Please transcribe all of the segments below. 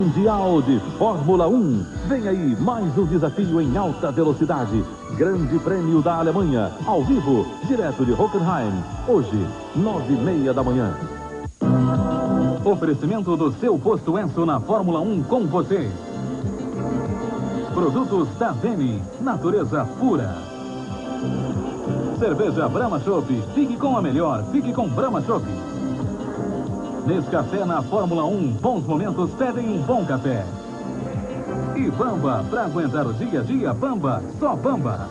Mundial de Fórmula 1. Vem aí mais um desafio em alta velocidade. Grande Prêmio da Alemanha, ao vivo, direto de Hockenheim. Hoje, 9h30 da manhã. Oferecimento do seu posto Enso na Fórmula 1 com você. Produtos da Vemi, natureza pura. Cerveja Brahma Chopp, fique com a melhor, fique com Brahma Chopp. Nescafé na Fórmula 1, bons momentos pedem um bom café. E Bamba, para aguentar o dia a dia, Bamba, só Bamba.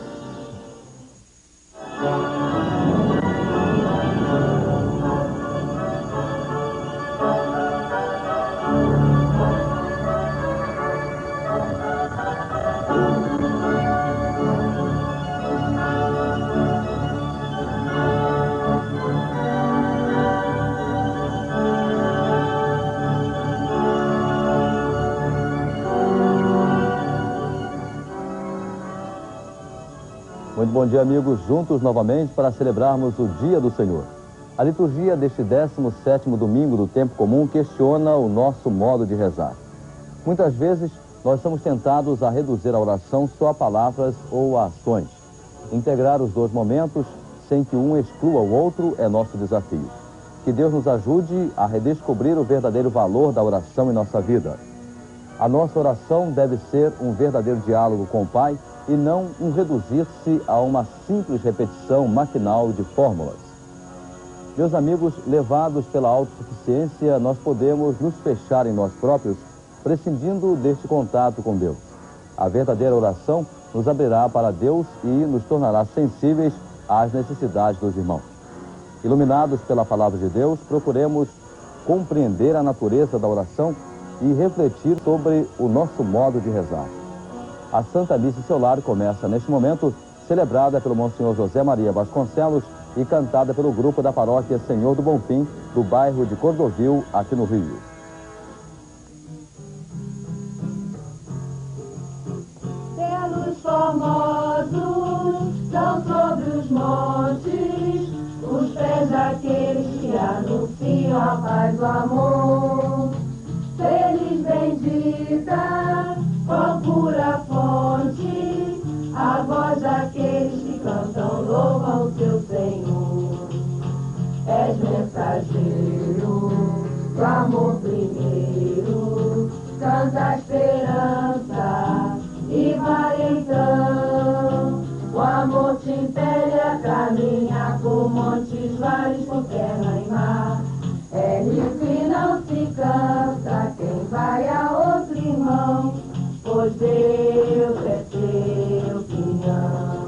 Muito bom dia, amigos, juntos novamente para celebrarmos o Dia do Senhor. A liturgia deste 17º domingo do tempo comum questiona o nosso modo de rezar. Muitas vezes nós somos tentados a reduzir a oração só a palavras ou a ações. Integrar os dois momentos sem que um exclua o outro é nosso desafio. Que Deus nos ajude a redescobrir o verdadeiro valor da oração em nossa vida. A nossa oração deve ser um verdadeiro diálogo com o Pai e não um reduzir-se a uma simples repetição maquinal de fórmulas. Meus amigos, levados pela autossuficiência, nós podemos nos fechar em nós próprios, prescindindo deste contato com Deus. A verdadeira oração nos abrirá para Deus e nos tornará sensíveis às necessidades dos irmãos. Iluminados pela palavra de Deus, procuremos compreender a natureza da oração e refletir sobre o nosso modo de rezar. A Santa Missa Solar começa neste momento, celebrada pelo Monsenhor José Maria Vasconcelos e cantada pelo grupo da paróquia Senhor do Bonfim, do bairro de Cordovil, aqui no Rio. Pelos formosos são sobre os montes, os pés daqueles que anunciam a paz do amor. Feliz, bendita, ó pura fonte, a voz daqueles que cantam, louvam o teu Senhor. És mensageiro do amor primeiro, canta a esperança e vai então. O amor te impele a caminhar por montes, vales, por terra e mar. É rio que não se cansa quem vai a outro irmão, pois Deus é teu pinhão.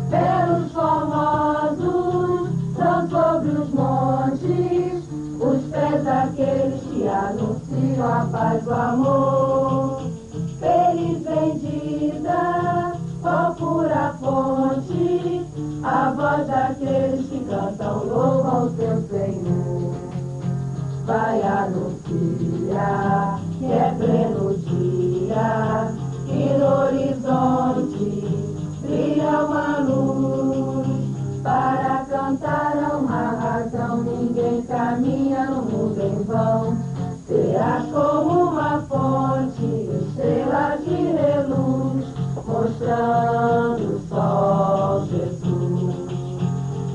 Pelos formosos são sobre os montes, os pés daqueles que anunciam a paz do amor. Feliz, bendita, ó pura fonte, a voz daqueles que cantam, louvam o teu Senhor. Vai anunciar que é pleno dia, que no horizonte brilha uma luz. Para cantar a uma razão, ninguém caminha no mundo em vão. Serás como uma fonte, estrela de reluz, mostrando só Jesus.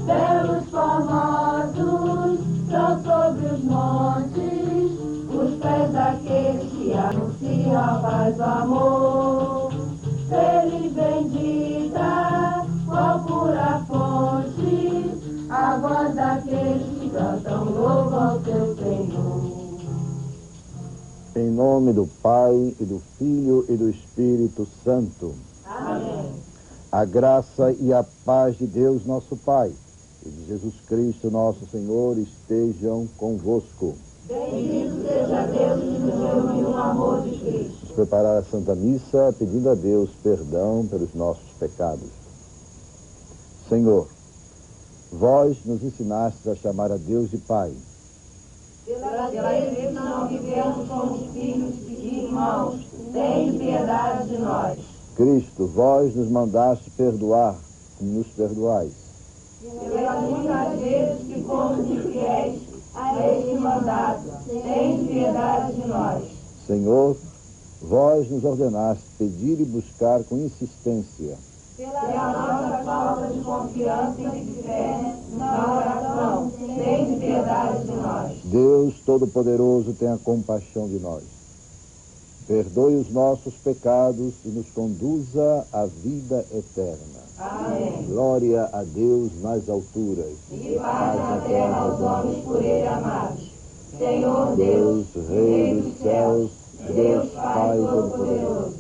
Pelos formosos são sobre os montes, os pés daqueles que anunciam a paz do amor. Feliz, bendita, ó pura fonte, a voz daqueles que cantam, louvam o teu Senhor. Em nome do Pai, e do Filho, e do Espírito Santo. Amém. A graça e a paz de Deus, nosso Pai, e de Jesus Cristo, nosso Senhor, estejam convosco. Bendito seja Deus que nos reuniu no amor de Cristo. Vamos preparar a Santa Missa, pedindo a Deus perdão pelos nossos pecados. Senhor, vós nos ensinastes a chamar a Deus de Pai. Pelas vezes que não vivemos como filhos e irmãos, tem piedade de nós. Cristo, vós nos mandaste perdoar, como nos perdoais. Pelas muitas vezes que fomos infiéis a este mandado, tem piedade de nós. Senhor, vós nos ordenaste pedir e buscar com insistência. Pela nossa falta de confiança e de fé na oração, tem piedade de nós. Deus Todo-Poderoso, tenha compaixão de nós. Perdoe os nossos pecados e nos conduza à vida eterna. Amém. Glória a Deus nas alturas. E paz na terra aos homens por ele amados. Senhor Deus, Deus, Rei dos céus, Deus Pai Todo-Poderoso,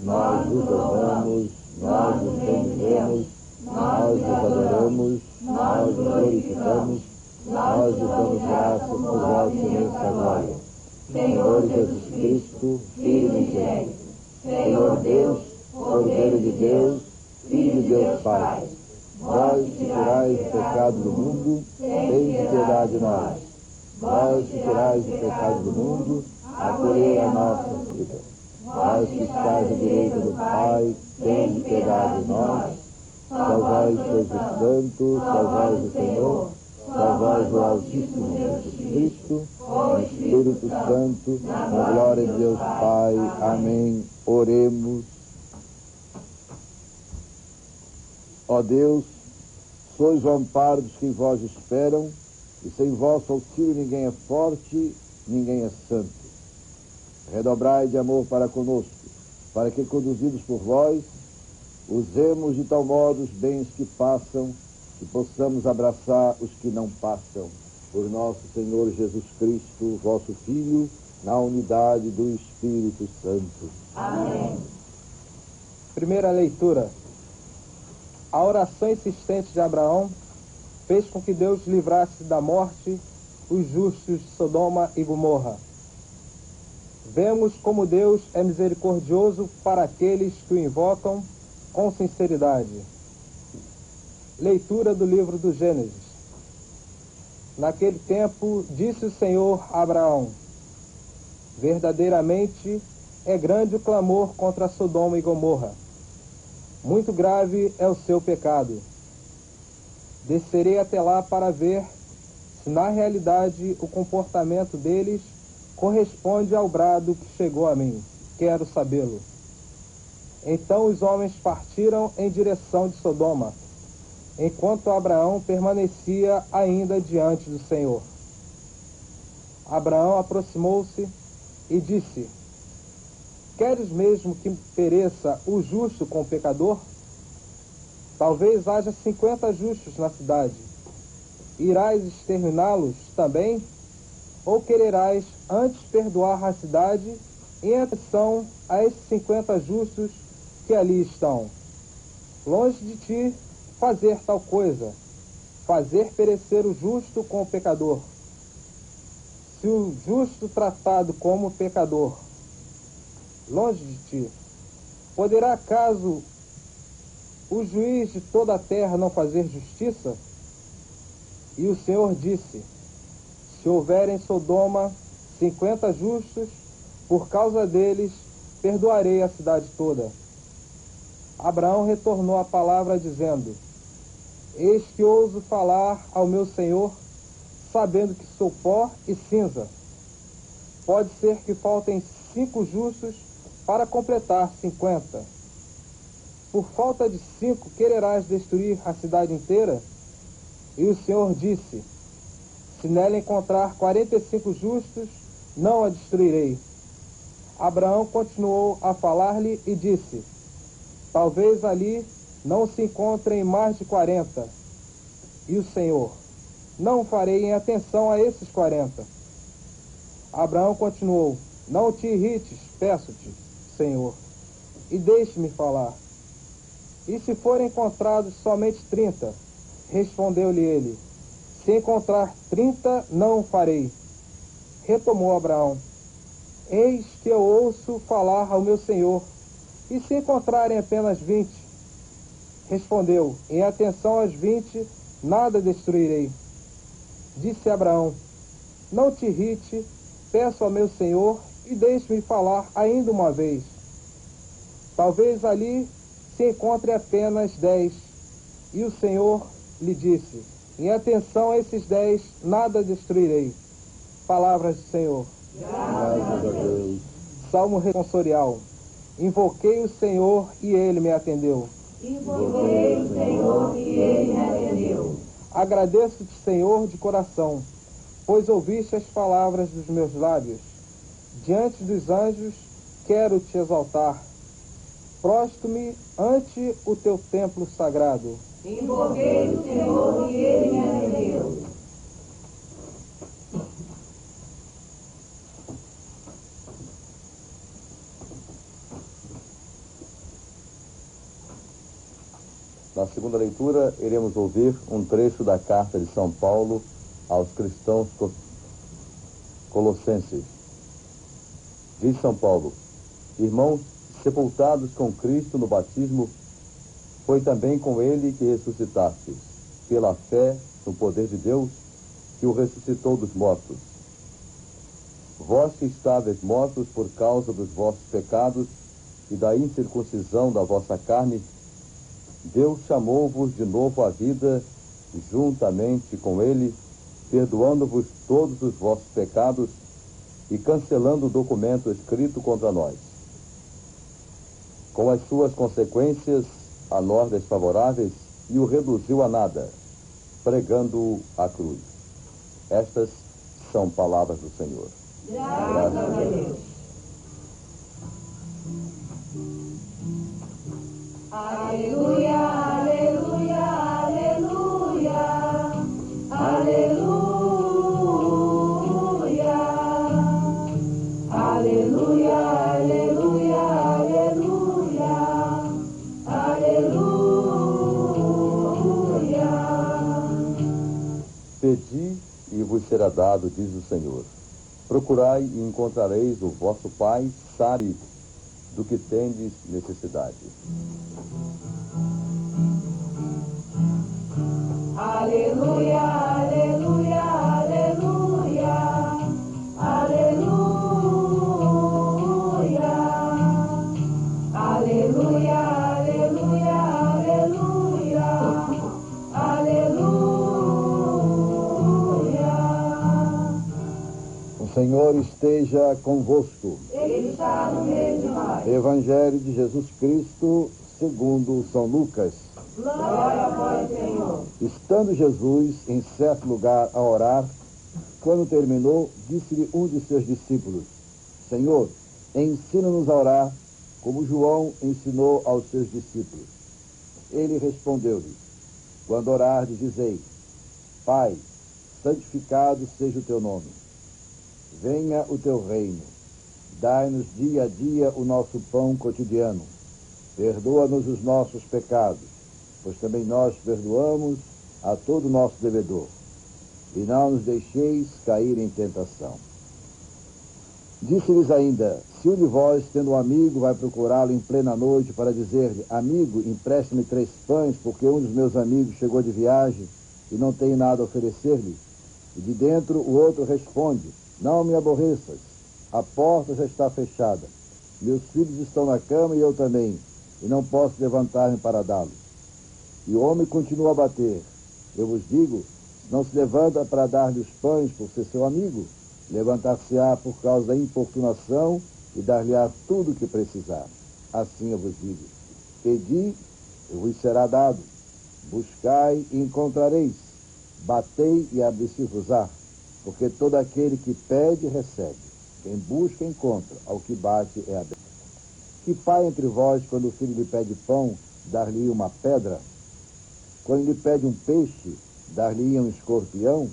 nós vos louvamos, nós vos bendizemos, nós vos adoramos, nós vos glorificamos, nós vos damos graças por vossa imensa glória. Senhor Jesus Cristo, Filho unigênito, Senhor Deus, Cordeiro de Deus, Filho de Deus Pai, vós que tirais o pecado do mundo, tende piedade de nós. Vós que tirais o pecado do mundo, acolhei a nossa vida. Vós que estáis à direita do Pai, tende piedade de nós. Salvai Jesus Santo, salvai o Senhor, salvai o Altíssimo Jesus Cristo, o Espírito Santo, na glória de Deus Pai. Amém. Oremos. Ó Deus, sois o amparo dos que em vós esperam, e sem vosso auxílio ninguém é forte, ninguém é santo. Redobrai de amor para conosco, para que, conduzidos por vós, usemos de tal modo os bens que passam, e possamos abraçar os que não passam. Por nosso Senhor Jesus Cristo, vosso Filho, na unidade do Espírito Santo. Amém. Primeira leitura. A oração insistente de Abraão fez com que Deus livrasse da morte os justos de Sodoma e Gomorra. Vemos como Deus é misericordioso para aqueles que o invocam com sinceridade. Leitura do livro do Gênesis. Naquele tempo, disse o Senhor a Abraão: verdadeiramente é grande o clamor contra Sodoma e Gomorra. Muito grave é o seu pecado. Descerei até lá para ver se na realidade o comportamento deles corresponde ao brado que chegou a mim. Quero sabê-lo. Então os homens partiram em direção de Sodoma, enquanto Abraão permanecia ainda diante do Senhor. Abraão aproximou-se e disse: queres mesmo que pereça o justo com o pecador? Talvez haja 50 justos na cidade. Irás exterminá-los também? Ou quererás antes perdoar a cidade em atenção a esses 50 justos que ali estão? Longe de ti fazer tal coisa, fazer perecer o justo com o pecador. Se o justo tratado como pecador, longe de ti, poderá acaso o juiz de toda a terra não fazer justiça? E o Senhor disse: se houver em Sodoma 50 justos, por causa deles perdoarei a cidade toda. Abraão retornou a palavra dizendo: eis que ouso falar ao meu Senhor, sabendo que sou pó e cinza. Pode ser que faltem 5 justos para completar 50. Por falta de 5, quererás destruir a cidade inteira? E o Senhor disse: se nela encontrar 45 justos, não a destruirei. Abraão continuou a falar-lhe e disse: talvez ali não se encontrem mais de 40. E o Senhor: não farei em atenção a esses 40. Abraão continuou: não te irrites, peço-te, Senhor, e deixe-me falar. E se forem encontrados somente 30? Respondeu-lhe ele: se encontrar 30, não o farei. Retomou Abraão: eis que eu ouço falar ao meu Senhor, e se encontrarem apenas 20? Respondeu: em atenção aos 20, nada destruirei. Disse Abraão: não te irrite, peço ao meu Senhor, e deixe-me falar ainda uma vez. Talvez ali se encontre apenas 10. E o Senhor lhe disse: em atenção a esses 10, nada destruirei. Palavras do Senhor. Graças a Deus. Salmo responsorial. Invoquei o Senhor e Ele me atendeu. Invoquei o Senhor e Ele me atendeu. Agradeço-te, Senhor, de coração, pois ouviste as palavras dos meus lábios. Diante dos anjos quero te exaltar. Prostro-me ante o teu templo sagrado. Invoquei o Senhor e Ele me atendeu. Na segunda leitura, iremos ouvir um trecho da carta de São Paulo aos cristãos colossenses. Diz São Paulo: irmãos, sepultados com Cristo no batismo, foi também com ele que ressuscitastes, pela fé no poder de Deus, que o ressuscitou dos mortos. Vós que estáveis mortos por causa dos vossos pecados e da incircuncisão da vossa carne, Deus chamou-vos de novo à vida, juntamente com ele, perdoando-vos todos os vossos pecados e cancelando o documento escrito contra nós. Com as suas consequências, a nós desfavoráveis, e o reduziu a nada, pregando-o à cruz. Estas são palavras do Senhor. Graças a Deus. Aleluia, aleluia, aleluia, aleluia, aleluia, aleluia, aleluia, aleluia. Pedi e vos será dado, diz o Senhor. Procurai e encontrareis, o vosso Pai sabe do que tendes necessidade. Aleluia, aleluia, aleluia, aleluia, aleluia, aleluia, aleluia, aleluia. O Senhor esteja convosco. Ele está no meio de nós. Evangelho de Jesus Cristo, segundo São Lucas. Glória a vós, Senhor. Estando Jesus em certo lugar a orar, quando terminou, disse-lhe um de seus discípulos: Senhor, ensina-nos a orar, como João ensinou aos seus discípulos. Ele respondeu-lhe: quando orardes, dizei: Pai, santificado seja o teu nome. Venha o teu reino. Dai-nos dia a dia o nosso pão cotidiano. Perdoa-nos os nossos pecados, pois também nós perdoamos a todo nosso devedor. E não nos deixeis cair em tentação. Disse-lhes ainda: se um de vós, tendo um amigo, vai procurá-lo em plena noite para dizer-lhe: amigo, empreste-me 3 pães, porque um dos meus amigos chegou de viagem e não tenho nada a oferecer-lhe. E de dentro o outro responde: não me aborreças, a porta já está fechada. Meus filhos estão na cama e eu também, e não posso levantar-me para dá-los. E o homem continua a bater. Eu vos digo, não se levanta para dar-lhe os pães por ser seu amigo, levantar-se-á por causa da importunação e dar-lhe-á tudo o que precisar. Assim eu vos digo: pedi, e vos será dado. Buscai e encontrareis. Batei e abri-se-vos-á. Porque todo aquele que pede, recebe. Quem busca, encontra. Ao que bate, é aberto. Que pai entre vós, quando o filho lhe pede pão, dar-lhe uma pedra? Quando lhe pede um peixe, dar-lhe um escorpião?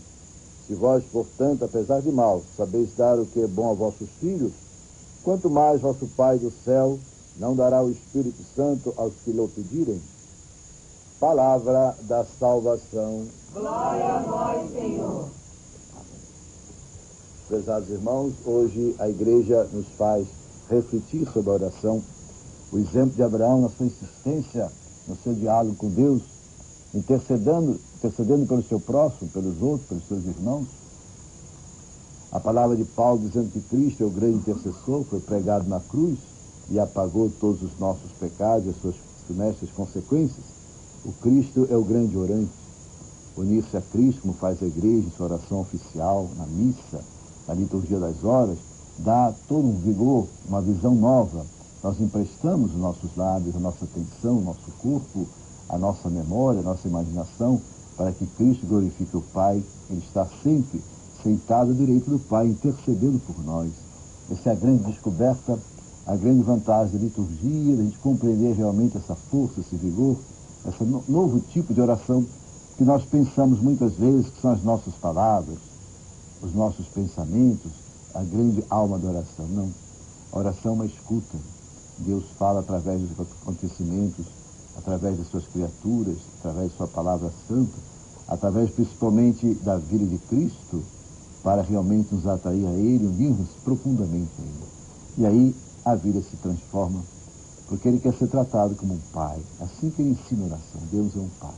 Se vós, portanto, apesar de mal, sabeis dar o que é bom a vossos filhos, quanto mais vosso Pai do céu não dará o Espírito Santo aos que lhe o pedirem? Palavra da salvação. Glória a vós, Senhor. Prezados irmãos, hoje a igreja nos faz refletir sobre a oração, o exemplo de Abraão na sua insistência, no seu diálogo com Deus, intercedendo pelo seu próximo, pelos outros, pelos seus irmãos. A palavra de Paulo dizendo que Cristo é o grande intercessor, foi pregado na cruz e apagou todos os nossos pecados e as suas funestas consequências. O Cristo é o grande orante. Unir-se a Cristo, como faz a igreja em sua oração oficial, na missa, na liturgia das horas, dá todo um vigor, uma visão nova. Nós emprestamos os nossos lábios, a nossa atenção, o nosso corpo, a nossa memória, a nossa imaginação, para que Cristo glorifique o Pai. Ele está sempre sentado à direita do Pai, intercedendo por nós. Essa é a grande descoberta, a grande vantagem da liturgia, da gente compreender realmente essa força, esse vigor, esse novo tipo de oração que nós pensamos muitas vezes que são as nossas palavras, os nossos pensamentos, a grande alma da oração. Não. A oração é uma escuta. Deus fala através dos acontecimentos, através das suas criaturas, através de sua palavra santa, através principalmente da vida de Cristo, para realmente nos atrair a Ele, unirmos profundamente a Ele. E aí a vida se transforma, porque Ele quer ser tratado como um Pai. Assim que Ele ensina a oração. Deus é um Pai.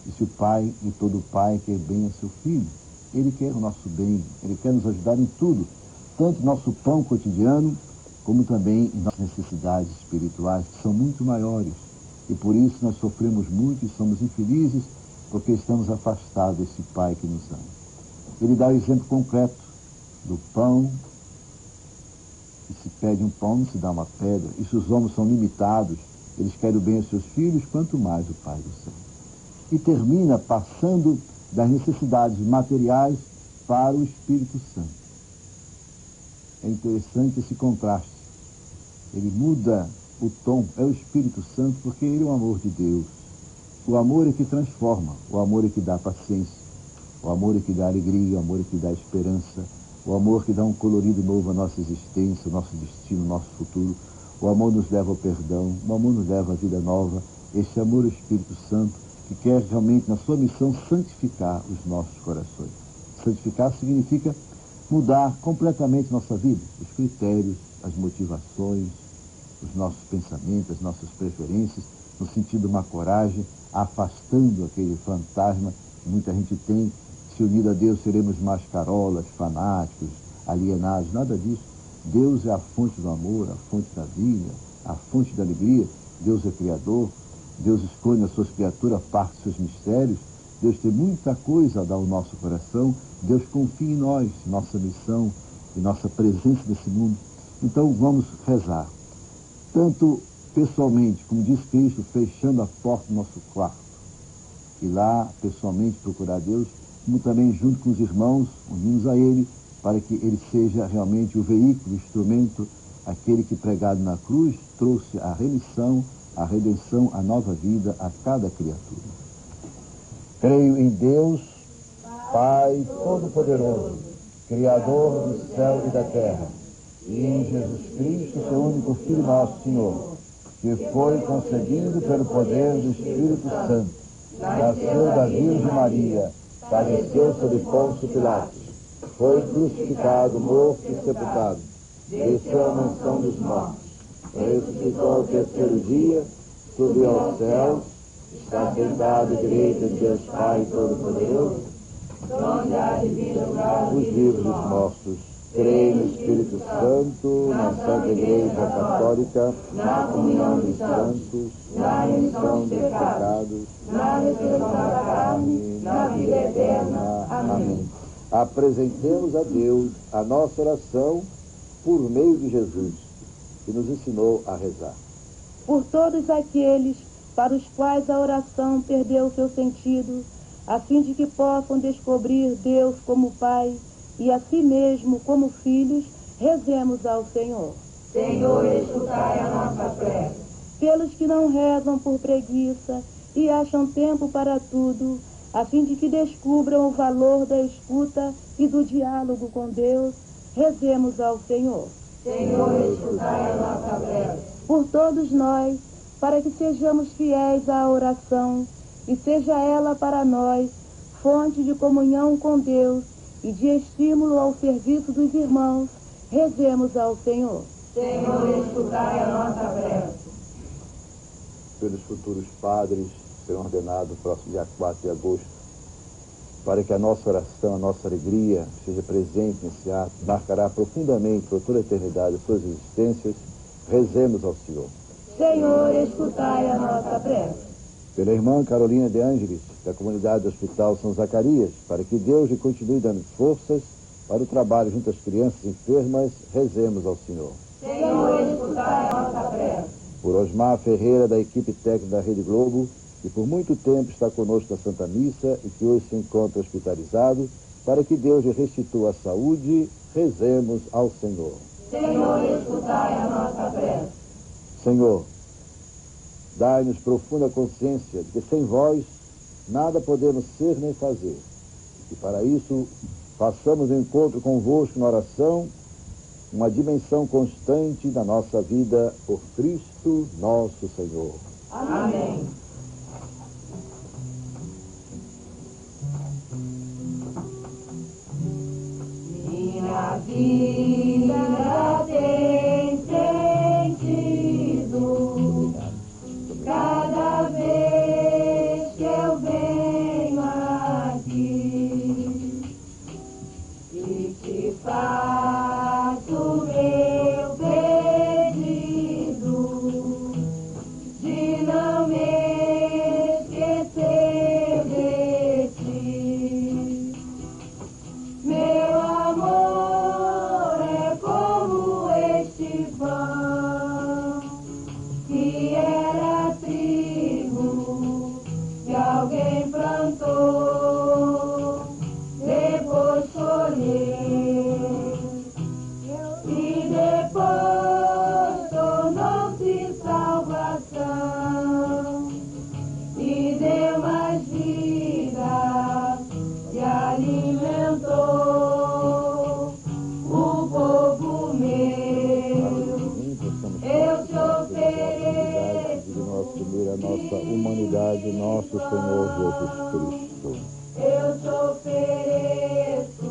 E se o Pai, e todo Pai, quer bem a seu Filho, Ele quer o nosso bem, Ele quer nos ajudar em tudo, tanto nosso pão cotidiano, como também em nossas necessidades espirituais, que são muito maiores. E por isso nós sofremos muito e somos infelizes, porque estamos afastados desse Pai que nos ama. Ele dá o exemplo concreto do pão, e se pede um pão, não se dá uma pedra. E se os homens são limitados, eles querem o bem aos seus filhos, quanto mais o Pai do céu. E termina passando das necessidades materiais para o Espírito Santo. É interessante esse contraste. Ele muda o tom, é o Espírito Santo, porque ele é o amor de Deus. O amor é que transforma, o amor é que dá paciência, o amor é que dá alegria, o amor é que dá esperança, o amor que dá um colorido novo à nossa existência, ao nosso destino, ao nosso futuro. O amor nos leva ao perdão, o amor nos leva à vida nova. Esse amor é o Espírito Santo, que quer realmente, na sua missão, santificar os nossos corações. Santificar significa mudar completamente nossa vida, os critérios, as motivações, os nossos pensamentos, as nossas preferências, no sentido de uma coragem, afastando aquele fantasma que muita gente tem. Se unido a Deus seremos mascarolas, fanáticos, alienados, nada disso. Deus é a fonte do amor, a fonte da vida, a fonte da alegria. Deus é Criador, Deus esconde nas suas criaturas parte dos seus mistérios. Deus tem muita coisa a dar ao nosso coração. Deus confia em nós, nossa missão e nossa presença nesse mundo. Então vamos rezar, tanto pessoalmente, como diz Cristo, fechando a porta do nosso quarto, e lá pessoalmente procurar Deus, como também junto com os irmãos, unimos a Ele, para que Ele seja realmente o veículo, o instrumento, aquele que pregado na cruz trouxe a remissão, a redenção, a nova vida a cada criatura. Creio em Deus, Pai Todo-Poderoso, Criador do céu e da terra, e em Jesus Cristo, seu único Filho nosso Senhor, que foi concebido pelo poder do Espírito Santo, nasceu da Virgem Maria, padeceu sob Pôncio Pilatos, foi crucificado, morto e sepultado, desceu à mansão dos mortos, ressuscitou ao terceiro dia, subiu aos céus, está sentado à direita de Deus Pai Todo-Poderoso, onde há de vir julgar os vivos e os mortos. Creio no Espírito Santo, na Santa Igreja Católica, na comunhão dos santos, na remissão dos dos pecados, pecados, na ressurreição da carne, na vida eterna. Amém. Apresentemos a Deus a nossa oração por meio de Jesus, que nos ensinou a rezar. Por todos aqueles para os quais a oração perdeu seu sentido, a fim de que possam descobrir Deus como Pai e a si mesmo como filhos, rezemos ao Senhor. Senhor, escutai a nossa prece. Pelos que não rezam por preguiça e acham tempo para tudo, a fim de que descubram o valor da escuta e do diálogo com Deus, rezemos ao Senhor. Senhor, escutai a nossa prece. Por todos nós, para que sejamos fiéis à oração e seja ela para nós fonte de comunhão com Deus e de estímulo ao serviço dos irmãos, rezemos ao Senhor. Senhor, escutai a nossa prece. Pelos futuros padres que serão ordenados no próximo dia 4 de agosto, para que a nossa oração, a nossa alegria seja presente nesse ato, marcará profundamente por toda a eternidade as suas existências, rezemos ao Senhor. Senhor, escutai a nossa prece. Pela irmã Carolina de Ângeles, da comunidade do Hospital São Zacarias, para que Deus lhe continue dando forças, Para o trabalho junto às crianças enfermas, rezemos ao Senhor. Senhor, escutai a nossa prece. Por Osmar Ferreira, da equipe técnica da Rede Globo, que por muito tempo está conosco na Santa Missa e que hoje se encontra hospitalizado, para que Deus lhe restitua a saúde, rezemos ao Senhor. Senhor, escutai a nossa prece. Senhor, dai-nos profunda consciência de que sem vós nada podemos ser nem fazer. E para isso, façamos o encontro convosco na oração, uma dimensão constante da nossa vida por Cristo nosso Senhor. Amém. Minha vida tem sentido cada vez que eu venho aqui e te faço meu pedido de não me esquecer de ti. Meu amor é como este pão que era trigo que alguém plantou, depois colheu e depois tornou-se salvação e deu mais vida e alimentou o povo meu. Eu te ofereço De nós assumir a nossa humanidade, nosso Senhor Jesus Cristo. Eu te ofereço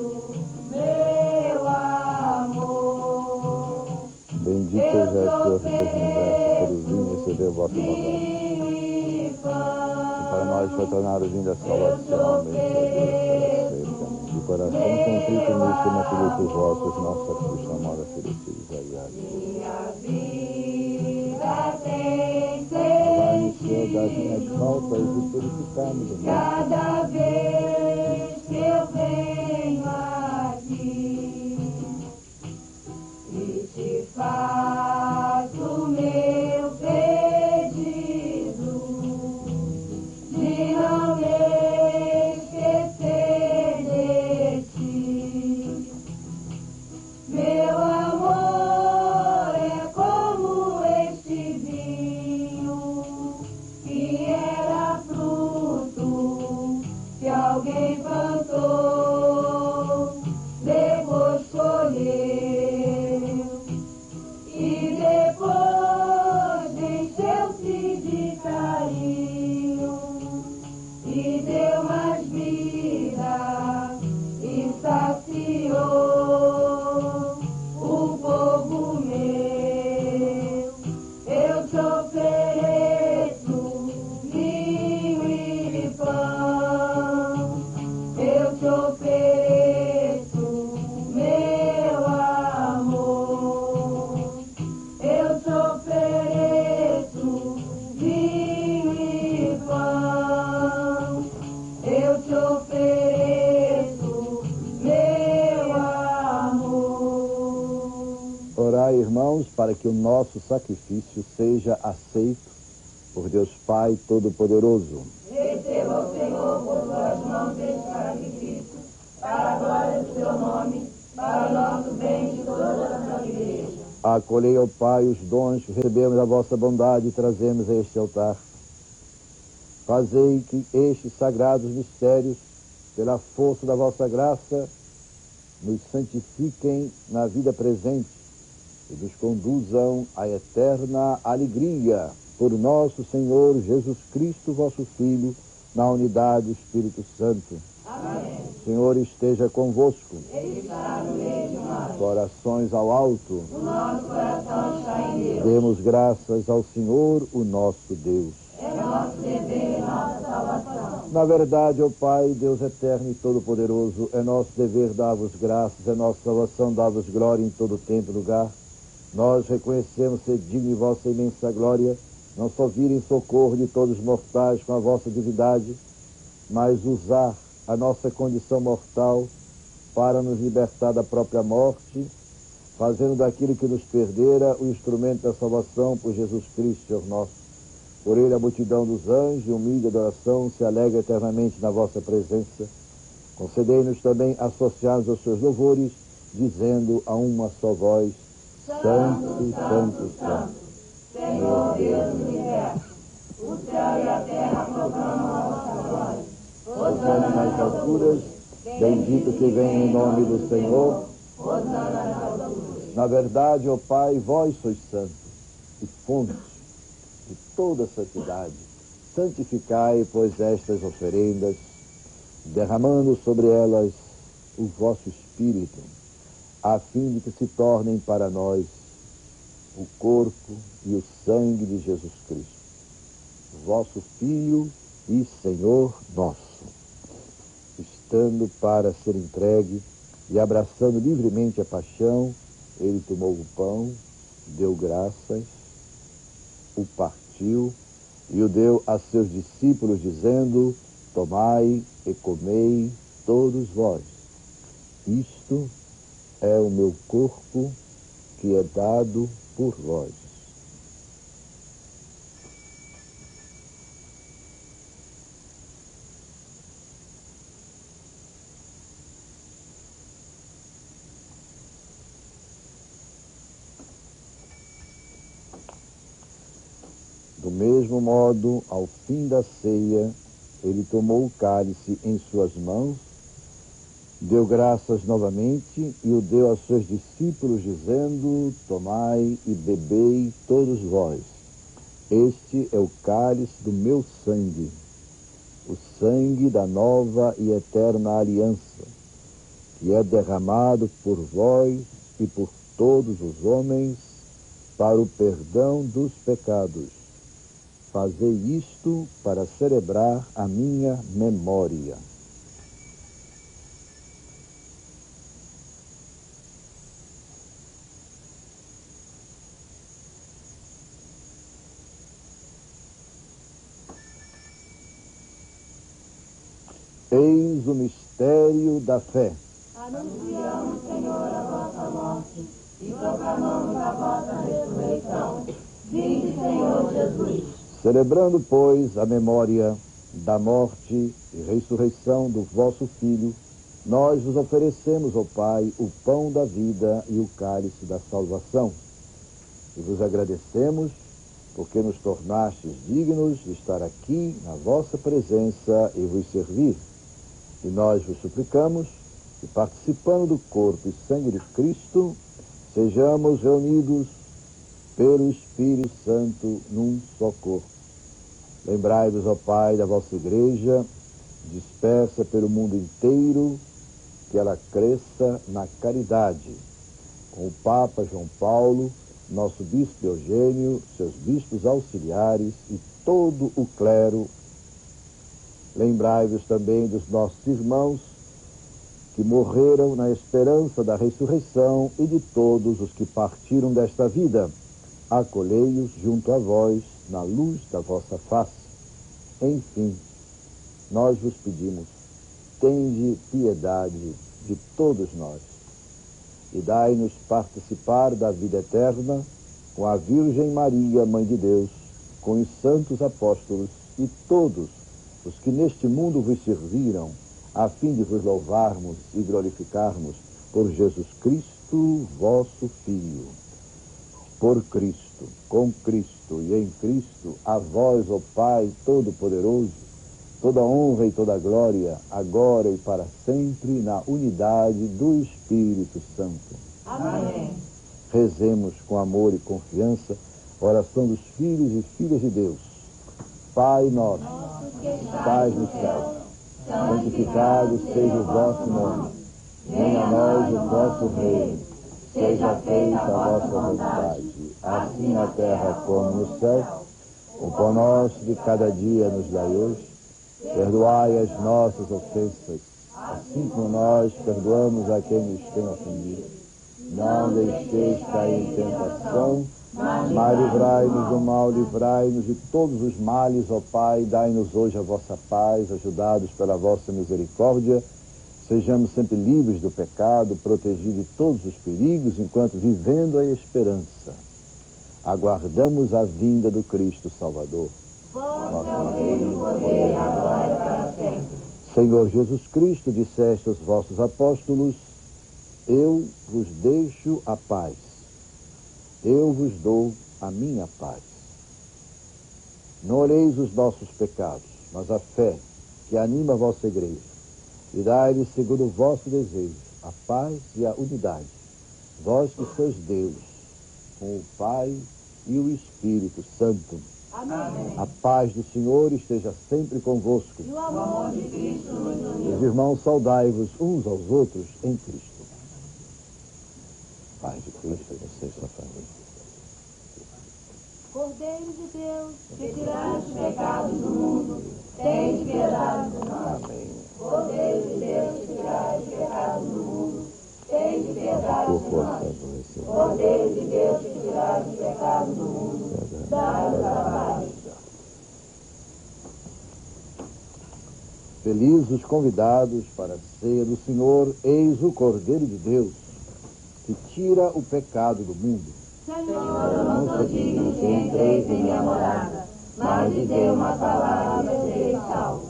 meu amor. Bendito seja o Senhor de Deus universo, por vir receber o vosso bondade. E Para nós foi tornado o vinho da salvação, de coração contrito nisso, naquilo por vossos, nossa cruz, amada felicidade. minha vida tem Vai-nos, Senhor, das minhas sentido faltas e purificar-nos do nosso. cada vez que eu venho aqui e te faço meu pedido de não me esquecer de ti. Meu amor é como este vinho que era fruto que alguém plantou, depois colheu e depois encheu-se de carinho e deu mais vida e saciou o povo meu. Eu te ofereço vinho e pão. Eu te ofereço meu amor. Eu te ofereço vinho e pão. Eu te ofereço meu amor. Orai, irmãos, para que o nosso sacrifício seja aceito por Deus Pai Todo-Poderoso. Receba o Senhor por suas mãos este sacrifício, para a glória do seu nome, para o nosso bem de toda a santa igreja. Acolhei ao Pai os dons que recebemos da vossa bondade e trazemos a este altar. Fazei que estes sagrados mistérios, pela força da vossa graça, nos santifiquem na vida presente e nos conduzam à eterna alegria por nosso Senhor Jesus Cristo, vosso Filho, na unidade do Espírito Santo. Amém. O Senhor esteja convosco. Ele está no meio de nós. Corações ao alto. O nosso coração está em Deus. Demos graças ao Senhor, o nosso Deus. É nosso dever e nossa salvação. Na verdade, ó Pai, Deus eterno e todo-poderoso, é nosso dever dar-vos graças, é nossa salvação dar-vos glória em todo tempo e lugar. Nós reconhecemos ser digno de vossa imensa glória, não só vir em socorro de todos os mortais com a vossa divindade, mas usar a nossa condição mortal para nos libertar da própria morte, fazendo daquilo que nos perdera o instrumento da salvação por Jesus Cristo, Senhor nosso. Por ele a multidão dos anjos, em humilde adoração, se alegra eternamente na vossa presença. Concedei-nos também associados aos seus louvores, dizendo a uma só voz: Santo, Santo, Santo, Senhor Deus do universo, o céu e a terra proclamam a vossa glória. Hosana nas alturas, bendito que vem em nome do Senhor. Hosana nas alturas. Na verdade, ó Pai, vós sois santo e fonte de toda santidade. Santificai, pois, estas oferendas, derramando sobre elas o vosso Espírito, a fim de que se tornem para nós o corpo e o sangue de Jesus Cristo, vosso Filho e Senhor nosso. Estando para ser entregue e abraçando livremente a paixão, ele tomou o pão, deu graças, o partiu e o deu a seus discípulos, dizendo: Tomai e comei todos vós. Isto é o meu corpo que é dado por vós. Do mesmo modo, ao fim da ceia, ele tomou o cálice em suas mãos, deu graças novamente e o deu aos seus discípulos, dizendo: Tomai e bebei todos vós. Este é o cálice do meu sangue, o sangue da nova e eterna aliança, que é derramado por vós e por todos os homens para o perdão dos pecados. Fazei isto para celebrar a minha memória. Eis o mistério da fé. Anunciamos, Senhor, a vossa morte e proclamamos a vossa ressurreição. Vinde, Senhor Jesus. Celebrando, pois, a memória da morte e ressurreição do vosso Filho, nós vos oferecemos, ó Pai, o pão da vida e o cálice da salvação. E vos agradecemos porque nos tornastes dignos de estar aqui na vossa presença e vos servir. E nós vos suplicamos que, participando do corpo e sangue de Cristo, sejamos reunidos pelo Espírito Santo num só corpo. Lembrai-vos, ó Pai, da vossa igreja, dispersa pelo mundo inteiro, que ela cresça na caridade. Com o Papa João Paulo, nosso bispo Eugênio, seus bispos auxiliares e todo o clero. Lembrai-vos também dos nossos irmãos que morreram na esperança da ressurreição e de todos os que partiram desta vida. Acolhei-os junto a vós, na luz da vossa face. Enfim, nós vos pedimos, tende piedade de todos nós, e dai-nos participar da vida eterna com a Virgem Maria, Mãe de Deus, com os santos apóstolos e todos os que neste mundo vos serviram, a fim de vos louvarmos e glorificarmos por Jesus Cristo, vosso Filho. Por Cristo, com Cristo e em Cristo, a vós, ó Pai Todo-Poderoso, toda honra e toda glória, agora e para sempre, na unidade do Espírito Santo. Amém. Rezemos com amor e confiança a oração dos filhos e filhas de Deus. Pai nosso, que estais no céu, santificado seja o vosso nome. Venha a nós o vosso reino. Seja feita a vossa vontade, assim na terra como no céu. O pão nosso de cada dia nos dai hoje. Perdoai as nossas ofensas, assim como nós perdoamos a quem nos tem ofendido. Não deixeis cair em tentação, mas livrai-nos do mal, livrai-nos de todos os males, ó Pai. Dai-nos hoje a vossa paz, ajudados pela vossa misericórdia. Sejamos sempre livres do pecado, protegidos de todos os perigos, enquanto vivendo a esperança. Aguardamos a vinda do Cristo Salvador. Senhor Jesus Cristo, disseste aos vossos apóstolos: eu vos deixo a paz. Eu vos dou a minha paz. Não olheis os nossos pecados, mas a fé que anima a vossa igreja. E dai-lhe, segundo o vosso desejo, a paz e a unidade. Vós que sois Deus, com o Pai e o Espírito Santo. Amém. A paz do Senhor esteja sempre convosco. E o amor de Cristo nos uniu. Os irmãos, saudai-vos uns aos outros em Cristo. Paz de Cristo e você e sua família. Cordeiro de Deus, Que tirais os pecados do mundo, tende piedade de nós. Amém. Cordeiro de Deus, que tirais os pecados do mundo, tende piedade de nós. Cordeiro de Deus, que tirais os pecados do mundo, dai-nos a paz. Felizes os convidados para a ceia do Senhor, eis o Cordeiro de Deus, que tira o pecado do mundo. Senhor, eu não sou digno que entreis em minha morada, mas dizei uma palavra e serei salvo.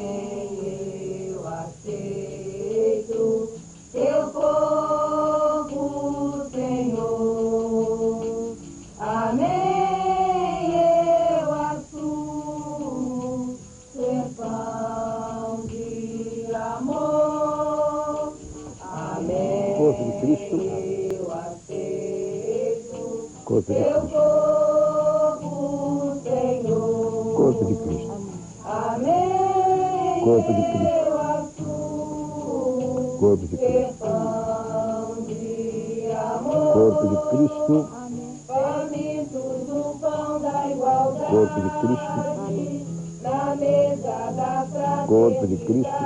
Amém, eu aceito teu corpo, Senhor. Amém, eu assumo ser pão de amor. Amém, Corpo de Cristo. eu aceito Corpo de teu Cristo. corpo, Senhor. Corpo de Cristo. Amém, Corpo de Cristo. eu assumo Corpo de ser Cristo. pão de amor. Corpo de Cristo. Famintos do pão da igualdade. Corpo de Cristo. Na mesa da fraternidade. Corpo de Cristo.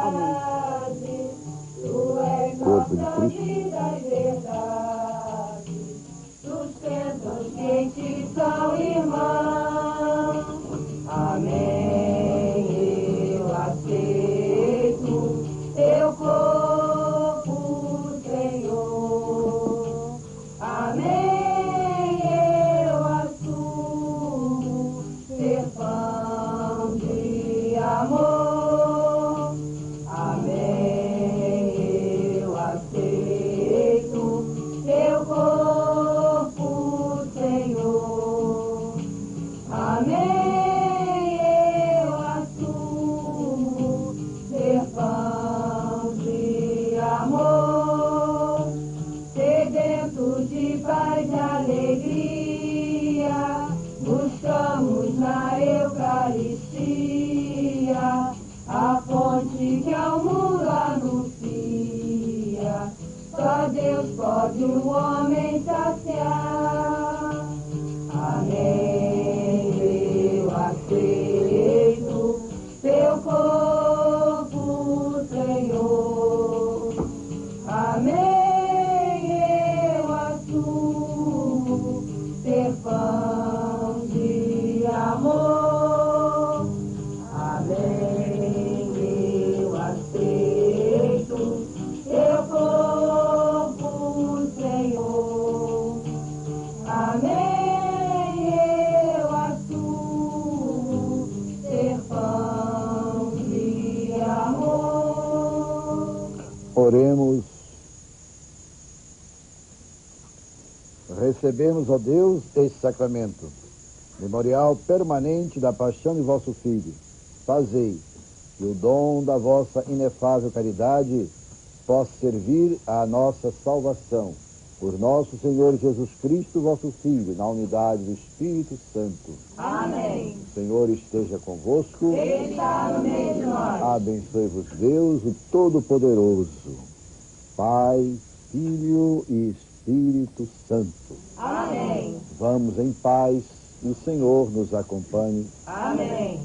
Tu és Corpo de nossa Cristo. vida e verdade. Sustenta os que te são irmãos. Amém, eu aceito teu corpo, Senhor. Amém, eu assumo ser pão de amor. Amém, eu aceito teu corpo, Senhor. Amém, eu assumo ser pão de amor. Sedentos de paz e alegria, buscamos na Eucaristia a fonte que ao mundo anuncia. Só Deus pode o homem saciar. Amém, eu aceito teu corpo, Senhor. Amém, eu assumo ser pão de amor. Amém, eu aceito teu corpo, Senhor. Amém, eu assumo ser pão de amor. Oremos. Recebemos, ó Deus, este sacramento, memorial permanente da paixão de vosso Filho. Fazei que o dom da vossa inefável caridade possa servir à nossa salvação. Por nosso Senhor Jesus Cristo, vosso Filho, na unidade do Espírito Santo. Amém. O Senhor esteja convosco. Ele está no meio de nós. Abençoe-vos Deus, o Todo-Poderoso, Pai, Filho e Espírito Santo. Amém. Vamos em paz e o Senhor nos acompanhe. Amém.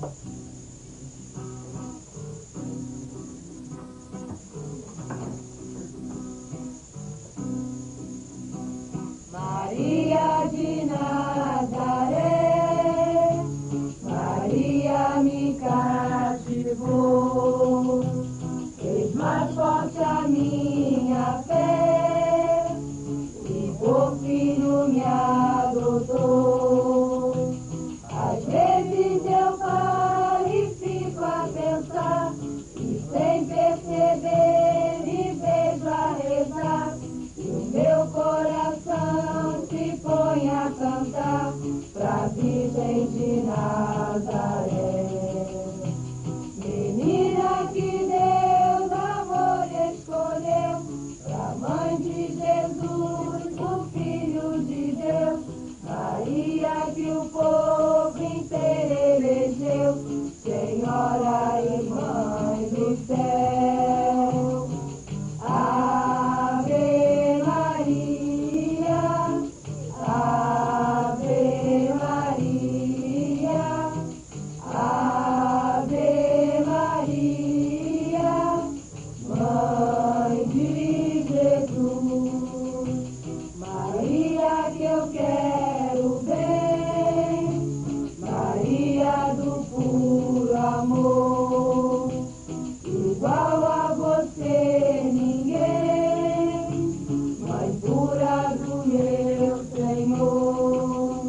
ternura do meu Senhor.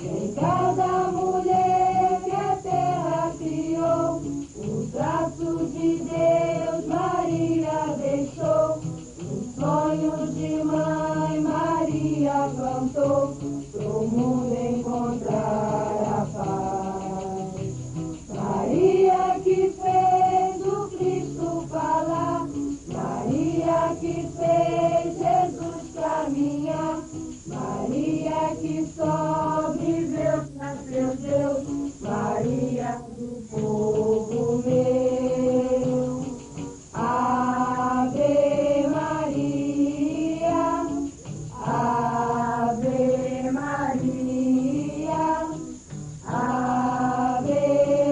Em cada mulher que a terra criou, o traço de Deus Maria deixou. Os sonhos de mãe Maria plantou, pro mundo encontrar a paz. Maria que fez o Cristo falar, Maria que fez Jesus caminhar, Maria que sobreviveu para seu Deus, Maria do povo meu. Ave Maria, Ave Maria, Ave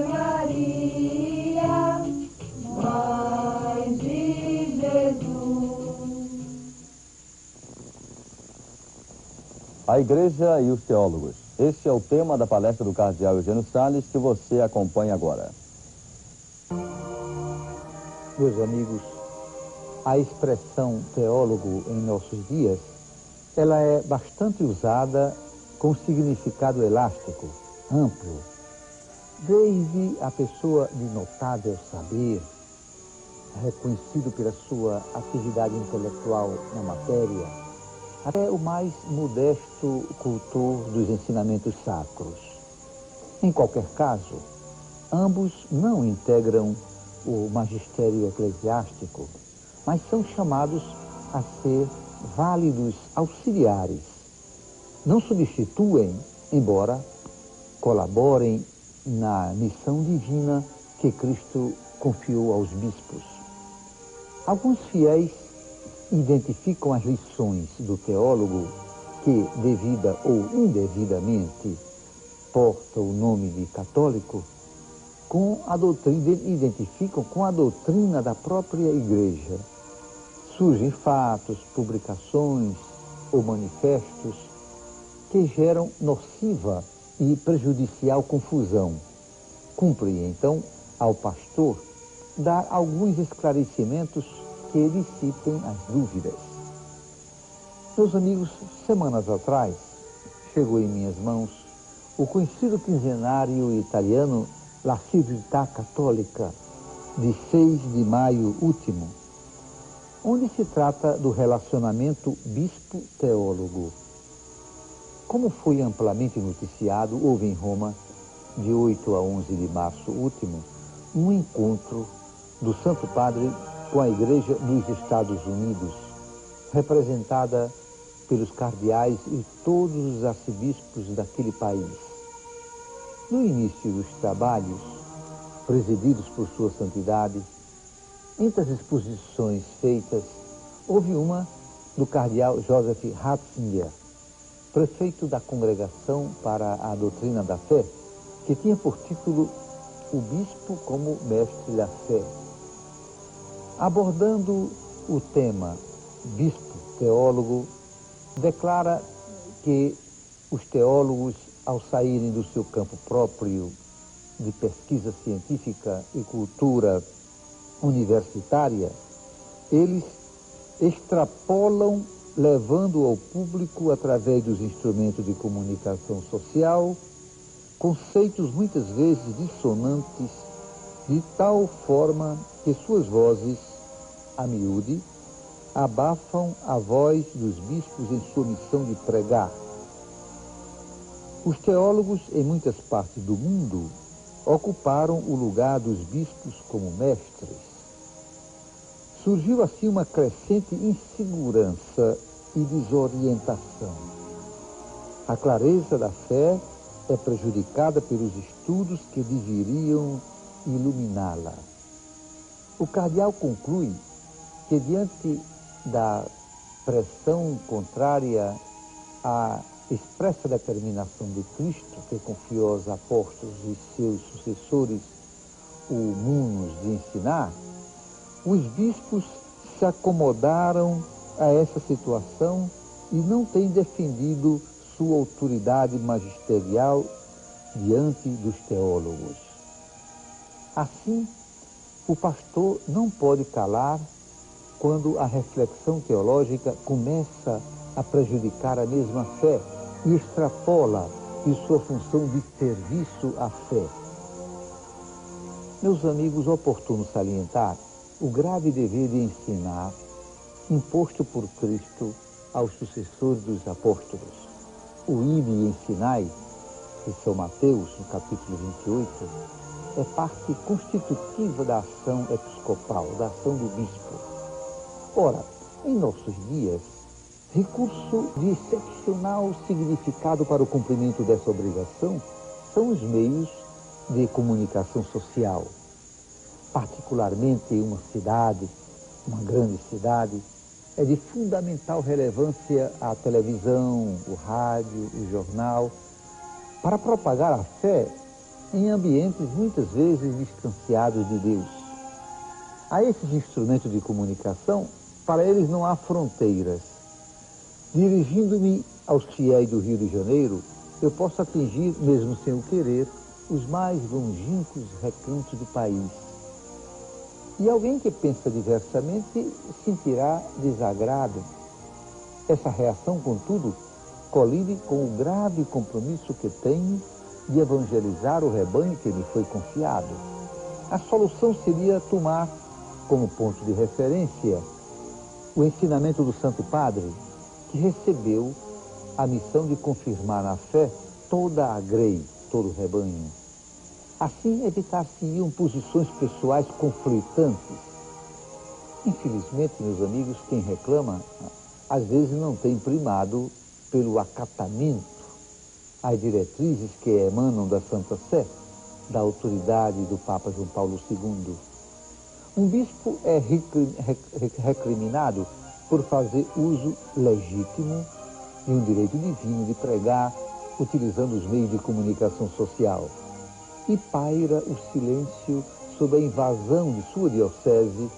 Maria, Mãe de Jesus. A Igreja e os Teólogos. Este é o tema da palestra do cardeal Eugênio Salles, que você acompanha agora. Meus amigos, a expressão teólogo em nossos dias, ela é bastante usada com significado elástico, amplo, desde a pessoa de notável saber, reconhecido pela sua atividade intelectual na matéria, até o mais modesto cultor dos ensinamentos sacros. Em qualquer caso, ambos não integram o magistério eclesiástico, mas são chamados a ser válidos auxiliares. Não substituem, embora colaborem na missão divina que Cristo confiou aos bispos. Alguns fiéis identificam as lições do teólogo que, devida ou indevidamente, porta o nome de católico, com a doutrina, identificam com a doutrina da própria Igreja. Surgem fatos, publicações ou manifestos que geram nociva e prejudicial confusão. Cumpre, então, ao pastor dar alguns esclarecimentos que dissipem as dúvidas. Meus amigos, semanas atrás, chegou em minhas mãos o conhecido quinzenário italiano La Civiltà Cattolica, de 6 de maio último, onde se trata do relacionamento bispo-teólogo. Como foi amplamente noticiado, houve em Roma, de 8 a 11 de março último, um encontro do Santo Padre com a Igreja dos Estados Unidos, representada pelos cardeais e todos os arcebispos daquele país. No início dos trabalhos, presididos por Sua Santidade, entre as exposições feitas, houve uma do cardeal Joseph Ratzinger, prefeito da Congregação para a Doutrina da Fé, que tinha por título O Bispo como Mestre da Fé. Abordando o tema bispo-teólogo, declara que os teólogos, ao saírem do seu campo próprio de pesquisa científica e cultura universitária, eles extrapolam, levando ao público, através dos instrumentos de comunicação social, conceitos muitas vezes dissonantes, de tal forma que suas vozes, a miúde, abafam a voz dos bispos em sua missão de pregar. Os teólogos, em muitas partes do mundo, ocuparam o lugar dos bispos como mestres. Surgiu assim uma crescente insegurança e desorientação. A clareza da fé é prejudicada pelos estudos que deveriam iluminá-la. O cardeal conclui que, diante da pressão contrária à expressa determinação de Cristo, que confiou aos apóstolos e seus sucessores o munus de ensinar, os bispos se acomodaram a essa situação e não têm defendido sua autoridade magisterial diante dos teólogos. Assim, o pastor não pode calar quando a reflexão teológica começa a prejudicar a mesma fé e extrapola de sua função de serviço à fé. Meus amigos, oportuno salientar o grave dever de ensinar imposto por Cristo aos sucessores dos apóstolos. O ide e ensinai, de São Mateus, no capítulo 28, é parte constitutiva da ação episcopal, da ação do bispo. Ora, em nossos dias, recurso de excepcional significado para o cumprimento dessa obrigação são os meios de comunicação social. Particularmente em uma cidade, uma grande cidade, é de fundamental relevância a televisão, o rádio, o jornal, para propagar a fé em ambientes muitas vezes distanciados de Deus. A esses instrumentos de comunicação, para eles não há fronteiras. Dirigindo-me aos fiéis do Rio de Janeiro, eu posso atingir, mesmo sem o querer, os mais longínquos recantos do país. E alguém que pensa diversamente sentirá desagrado. Essa reação, contudo, colide com o grave compromisso que tenho de evangelizar o rebanho que me foi confiado. A solução seria tomar como ponto de referência o ensinamento do Santo Padre, que recebeu a missão de confirmar na fé toda a grei, todo o rebanho. Assim, evitar-se-iam posições pessoais conflitantes. Infelizmente, meus amigos, quem reclama, às vezes não tem primado pelo acatamento às diretrizes que emanam da Santa Sé, da autoridade do Papa João Paulo II. Um bispo é recriminado por fazer uso legítimo de um direito divino de pregar, utilizando os meios de comunicação social. E paira o silêncio sobre a invasão de sua diocese,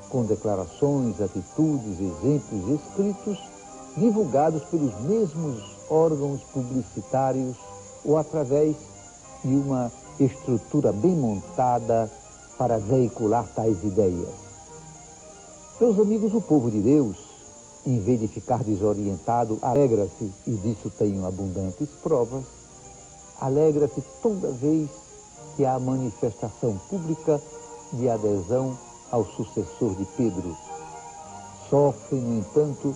com declarações, atitudes, exemplos e escritos divulgados pelos mesmos órgãos publicitários ou através de uma estrutura bem montada para veicular tais ideias. Meus amigos, o povo de Deus, em vez de ficar desorientado, alegra-se, e disso tenho abundantes provas, alegra-se toda vez que há manifestação pública de adesão ao sucessor de Pedro. Sofre, no entanto,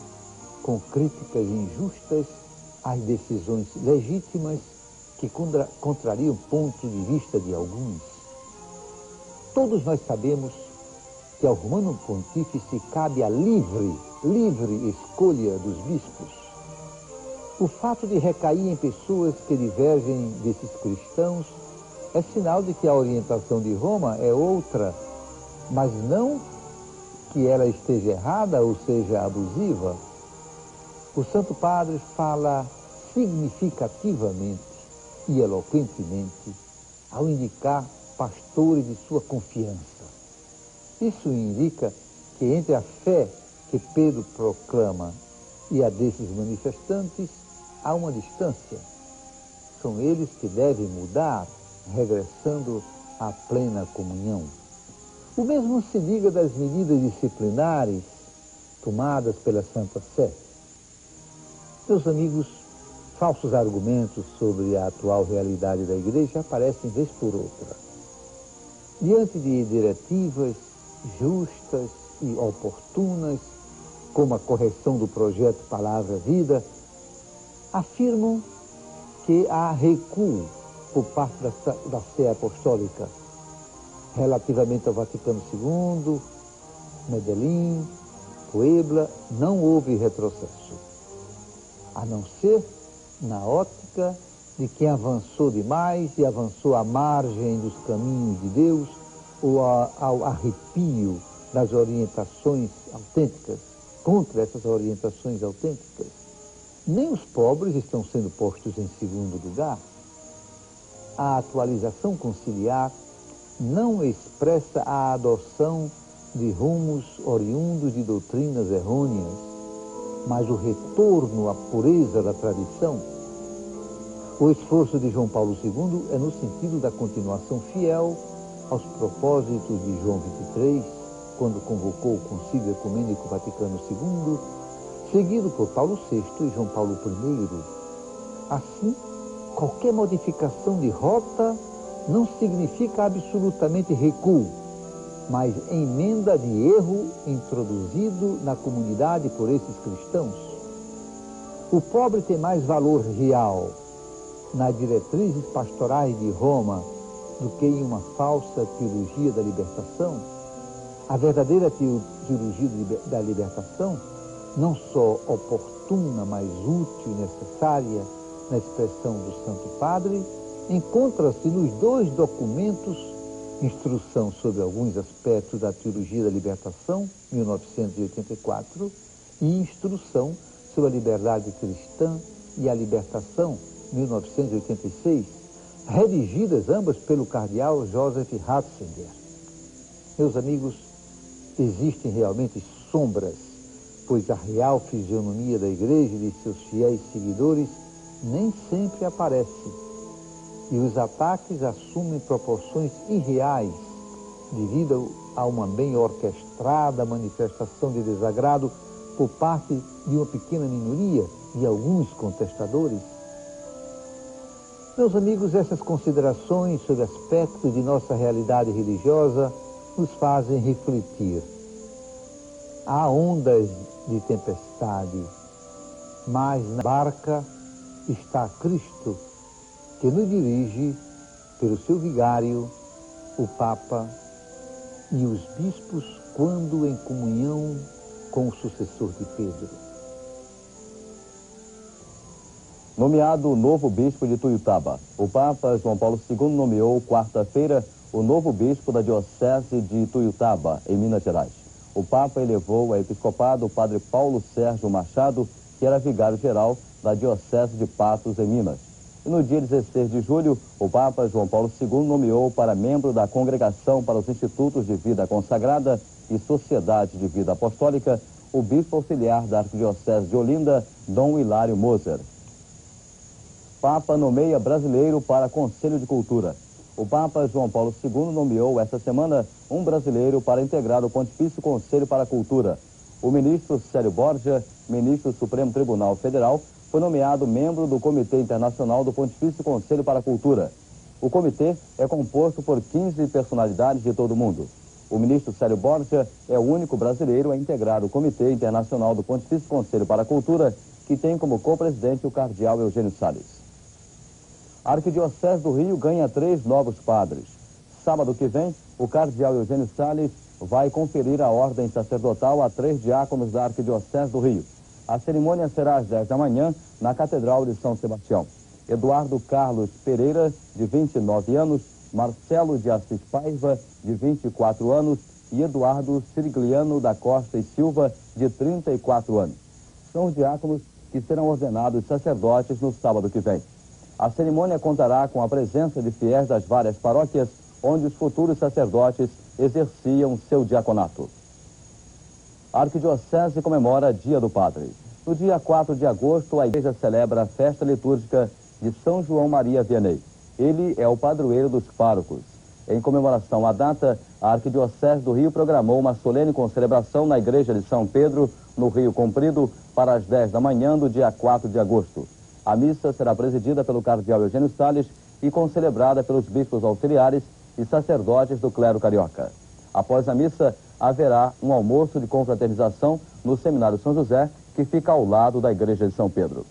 com críticas injustas às decisões legítimas que contrariam o ponto de vista de alguns. Todos nós sabemos que ao Romano Pontífice cabe a livre escolha dos bispos. O fato de recair em pessoas que divergem desses cristãos é sinal de que a orientação de Roma é outra, mas não que ela esteja errada ou seja abusiva. O Santo Padre fala significativamente e eloquentemente ao indicar pastores de sua confiança. Isso indica que entre a fé que Pedro proclama e a desses manifestantes há uma distância. São eles que devem mudar, regressando à plena comunhão. O mesmo se diga das medidas disciplinares tomadas pela Santa Sé. Meus amigos, falsos argumentos sobre a atual realidade da Igreja aparecem vez por outra. Diante de diretivas justas e oportunas, como a correção do projeto Palavra-Vida, afirmam que há recuo por parte da Sé Apostólica relativamente ao Vaticano II, Medellín, Puebla, não houve retrocesso, a não ser na ótica de quem avançou demais e avançou à margem dos caminhos de Deus ou ao arrepio das orientações autênticas, contra essas orientações autênticas. Nem os pobres estão sendo postos em segundo lugar. A atualização conciliar não expressa a adoção de rumos oriundos de doutrinas errôneas, mas o retorno à pureza da tradição. O esforço de João Paulo II é no sentido da continuação fiel aos propósitos de João 23, quando convocou o Concílio Ecumênico Vaticano II, seguido por Paulo VI e João Paulo I. Assim, qualquer modificação de rota não significa absolutamente recuo, mas emenda de erro introduzido na comunidade por esses cristãos. O pobre tem mais valor real nas diretrizes pastorais de Roma do que em uma falsa teologia da libertação. A verdadeira teologia da libertação, não só oportuna, mas útil e necessária na expressão do Santo Padre, encontra-se nos dois documentos: Instrução sobre alguns aspectos da teologia da libertação, 1984, e Instrução sobre a liberdade cristã e a libertação, 1986, redigidas ambas pelo cardeal Joseph Ratzinger. Meus amigos, existem realmente sombras, pois a real fisionomia da Igreja e de seus fiéis seguidores nem sempre aparece, e os ataques assumem proporções irreais devido a uma bem orquestrada manifestação de desagrado por parte de uma pequena minoria e alguns contestadores. Meus amigos, essas considerações sobre aspectos de nossa realidade religiosa nos fazem refletir. Há ondas de tempestade, mas na barca está Cristo, que nos dirige pelo seu vigário, o Papa e os bispos, quando em comunhão com o sucessor de Pedro. Nomeado o novo bispo de Tuiutaba, o Papa João Paulo II nomeou quarta-feira o novo bispo da Diocese de Tuiutaba, em Minas Gerais. O Papa elevou a episcopado o padre Paulo Sérgio Machado, que era vigário-geral da Diocese de Patos, em Minas. E no dia 16 de julho, o Papa João Paulo II nomeou para membro da Congregação para os Institutos de Vida Consagrada e Sociedade de Vida Apostólica o bispo auxiliar da Arquidiocese de Olinda, Dom Hilário Moser. Papa nomeia brasileiro para Conselho de Cultura. O Papa João Paulo II nomeou esta semana um brasileiro para integrar o Pontifício Conselho para a Cultura. O ministro Célio Borja, ministro do Supremo Tribunal Federal, foi nomeado membro do Comitê Internacional do Pontifício Conselho para a Cultura. O comitê é composto por 15 personalidades de todo o mundo. O ministro Célio Borja é o único brasileiro a integrar o Comitê Internacional do Pontifício Conselho para a Cultura, que tem como co-presidente o cardeal Eugênio Salles. A Arquidiocese do Rio ganha 3 novos padres. Sábado que vem, o cardeal Eugênio Salles vai conferir a ordem sacerdotal a 3 diáconos da Arquidiocese do Rio. A cerimônia será às 10 da manhã na Catedral de São Sebastião. Eduardo Carlos Pereira, de 29 anos, Marcelo de Assis Paiva, de 24 anos, e Eduardo Sirigliano da Costa e Silva, de 34 anos. São os diáconos que serão ordenados sacerdotes no sábado que vem. A cerimônia contará com a presença de fiéis das várias paróquias onde os futuros sacerdotes exerciam seu diaconato. A Arquidiocese comemora Dia do Padre. No dia 4 de agosto, a Igreja celebra a festa litúrgica de São João Maria Vianney. Ele é o padroeiro dos párocos. Em comemoração à data, a Arquidiocese do Rio programou uma solene concelebração na Igreja de São Pedro, no Rio Comprido, para as 10 da manhã do dia 4 de agosto. A missa será presidida pelo cardeal Eugênio Salles e concelebrada pelos bispos auxiliares e sacerdotes do clero carioca. Após a missa, haverá um almoço de confraternização no Seminário São José, que fica ao lado da Igreja de São Pedro.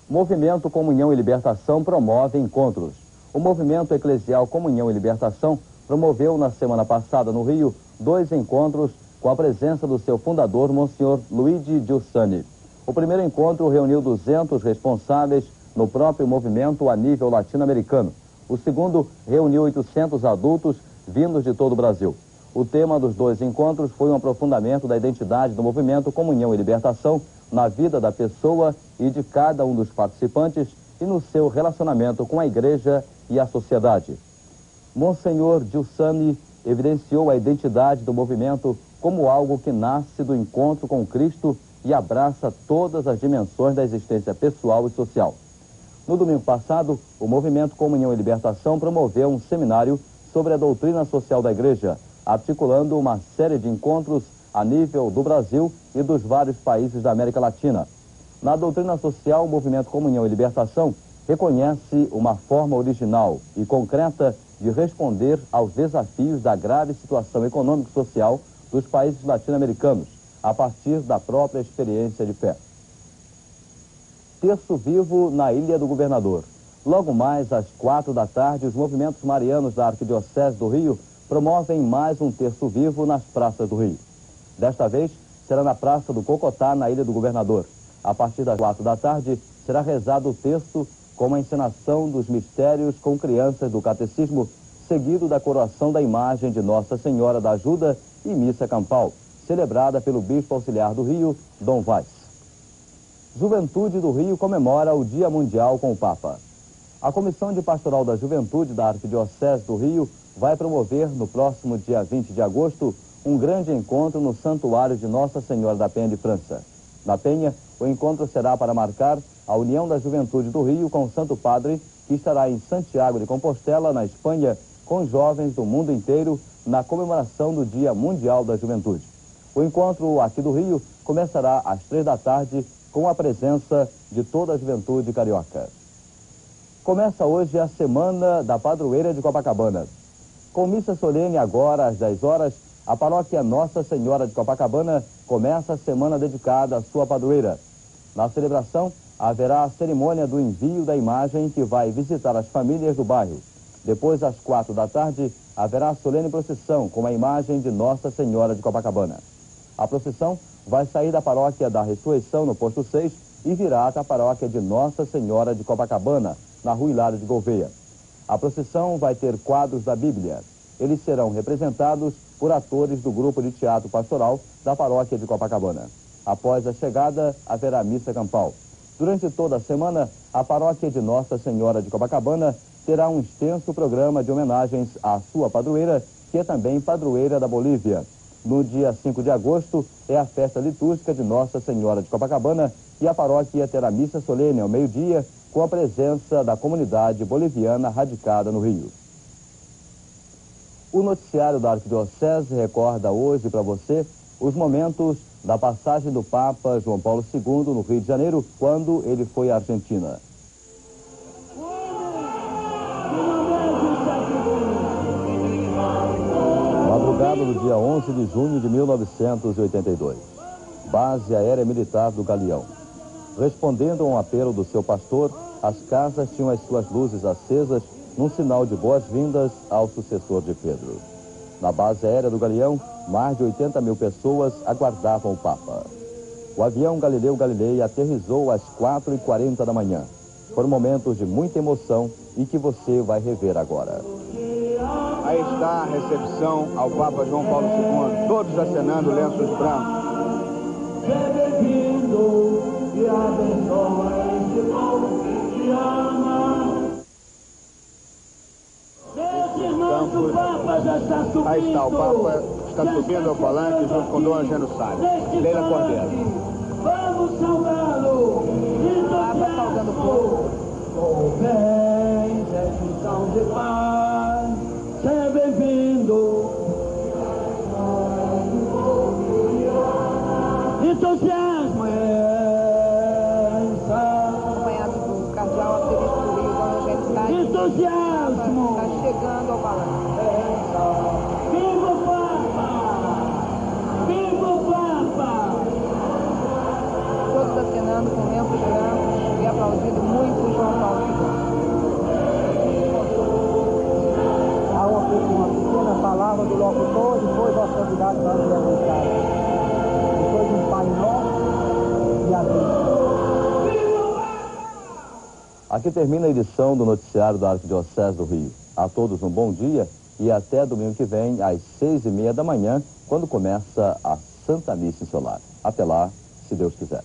Movimento Comunhão e Libertação promove encontros. O Movimento Eclesial Comunhão e Libertação promoveu na semana passada no Rio 2 encontros com a presença do seu fundador, Monsenhor Luigi Giussani. O primeiro encontro reuniu 200 responsáveis no próprio movimento a nível latino-americano. O segundo reuniu 800 adultos vindos de todo o Brasil. O tema dos 2 encontros foi um aprofundamento da identidade do movimento Comunhão e Libertação na vida da pessoa e de cada um dos participantes e no seu relacionamento com a Igreja e a sociedade. Monsenhor Giussani evidenciou a identidade do movimento como algo que nasce do encontro com Cristo e abraça todas as dimensões da existência pessoal e social. No domingo passado, o Movimento Comunhão e Libertação promoveu um seminário sobre a doutrina social da Igreja, articulando uma série de encontros a nível do Brasil e dos vários países da América Latina. Na doutrina social, o Movimento Comunhão e Libertação reconhece uma forma original e concreta de responder aos desafios da grave situação econômica e social dos países latino-americanos, a partir da própria experiência de fé. Terço vivo na Ilha do Governador. Logo mais às 4 da tarde, os movimentos marianos da Arquidiocese do Rio promovem mais um terço vivo nas praças do Rio. Desta vez, será na Praça do Cocotá, na Ilha do Governador. A partir das 4 da tarde, será rezado o terço com a encenação dos mistérios com crianças do catecismo, seguido da coroação da imagem de Nossa Senhora da Ajuda e missa campal, celebrada pelo Bispo Auxiliar do Rio, Dom Vaz. Juventude do Rio comemora o Dia Mundial com o Papa. A Comissão de Pastoral da Juventude da Arquidiocese do Rio vai promover, no próximo dia 20 de agosto, um grande encontro no Santuário de Nossa Senhora da Penha de França. Na Penha, o encontro será para marcar a união da Juventude do Rio com o Santo Padre, que estará em Santiago de Compostela, na Espanha, com jovens do mundo inteiro, na comemoração do Dia Mundial da Juventude. O encontro aqui do Rio começará às 3 da tarde, com a presença de toda a juventude carioca. Começa hoje a Semana da Padroeira de Copacabana. Com missa solene agora às 10 horas, a paróquia Nossa Senhora de Copacabana começa a semana dedicada à sua padroeira. Na celebração, haverá a cerimônia do envio da imagem que vai visitar as famílias do bairro. Depois, às 4 da tarde, haverá a solene procissão com a imagem de Nossa Senhora de Copacabana. A procissão vai sair da paróquia da Ressurreição, no posto 6, e virá até a paróquia de Nossa Senhora de Copacabana, na Rua Hilário de Gouveia. A procissão vai ter quadros da Bíblia. Eles serão representados por atores do grupo de teatro pastoral da paróquia de Copacabana. Após a chegada, haverá missa campal. Durante toda a semana, a paróquia de Nossa Senhora de Copacabana terá um extenso programa de homenagens à sua padroeira, que é também padroeira da Bolívia. No dia 5 de agosto é a festa litúrgica de Nossa Senhora de Copacabana e a paróquia terá missa solene ao meio-dia com a presença da comunidade boliviana radicada no Rio. O noticiário da Arquidiocese recorda hoje para você os momentos da passagem do Papa João Paulo II no Rio de Janeiro, quando ele foi à Argentina. Madrugada do dia 11 de junho de 1982, base aérea militar do Galeão. Respondendo a um apelo do seu pastor, as casas tinham as suas luzes acesas num sinal de boas-vindas ao sucessor de Pedro. Na base aérea do Galeão, mais de 80 mil pessoas aguardavam o Papa. O avião Galileu Galilei aterrissou às 4h40 da manhã. Foram momentos de muita emoção e que você vai rever agora. Aí está a recepção ao Papa João Paulo II, todos acenando lenços brancos. Seja bem-vindo e abençoa este povo que te ama. Campos. Aí está o Papa, está subindo ao palanque junto com Dom Eugênio Salles. Leila Cordeiro. Vamos saudá-lo, entusiasmo, com bens, extensão de paz. Seja bem-vindo. Entusiasmo acompanhado do cardeal arcebispo do Rio, Dom Eugênio Salles. entusiasmo. Está chegando ao palanque. Viva o Papa! Viva o Papa! Todos acenando com lenços brancos e aplaudindo muito João Paulo II. Há uma pequena palavra do locutor, depois a autoridade vai me anunciar. Depois um Pai Nosso e a Deus. Aqui termina a edição do noticiário da Arquidiocese do Rio. A todos um bom dia e até domingo que vem, às 6h30 da manhã, quando começa a Santa Missa em seu lar. Até lá, se Deus quiser.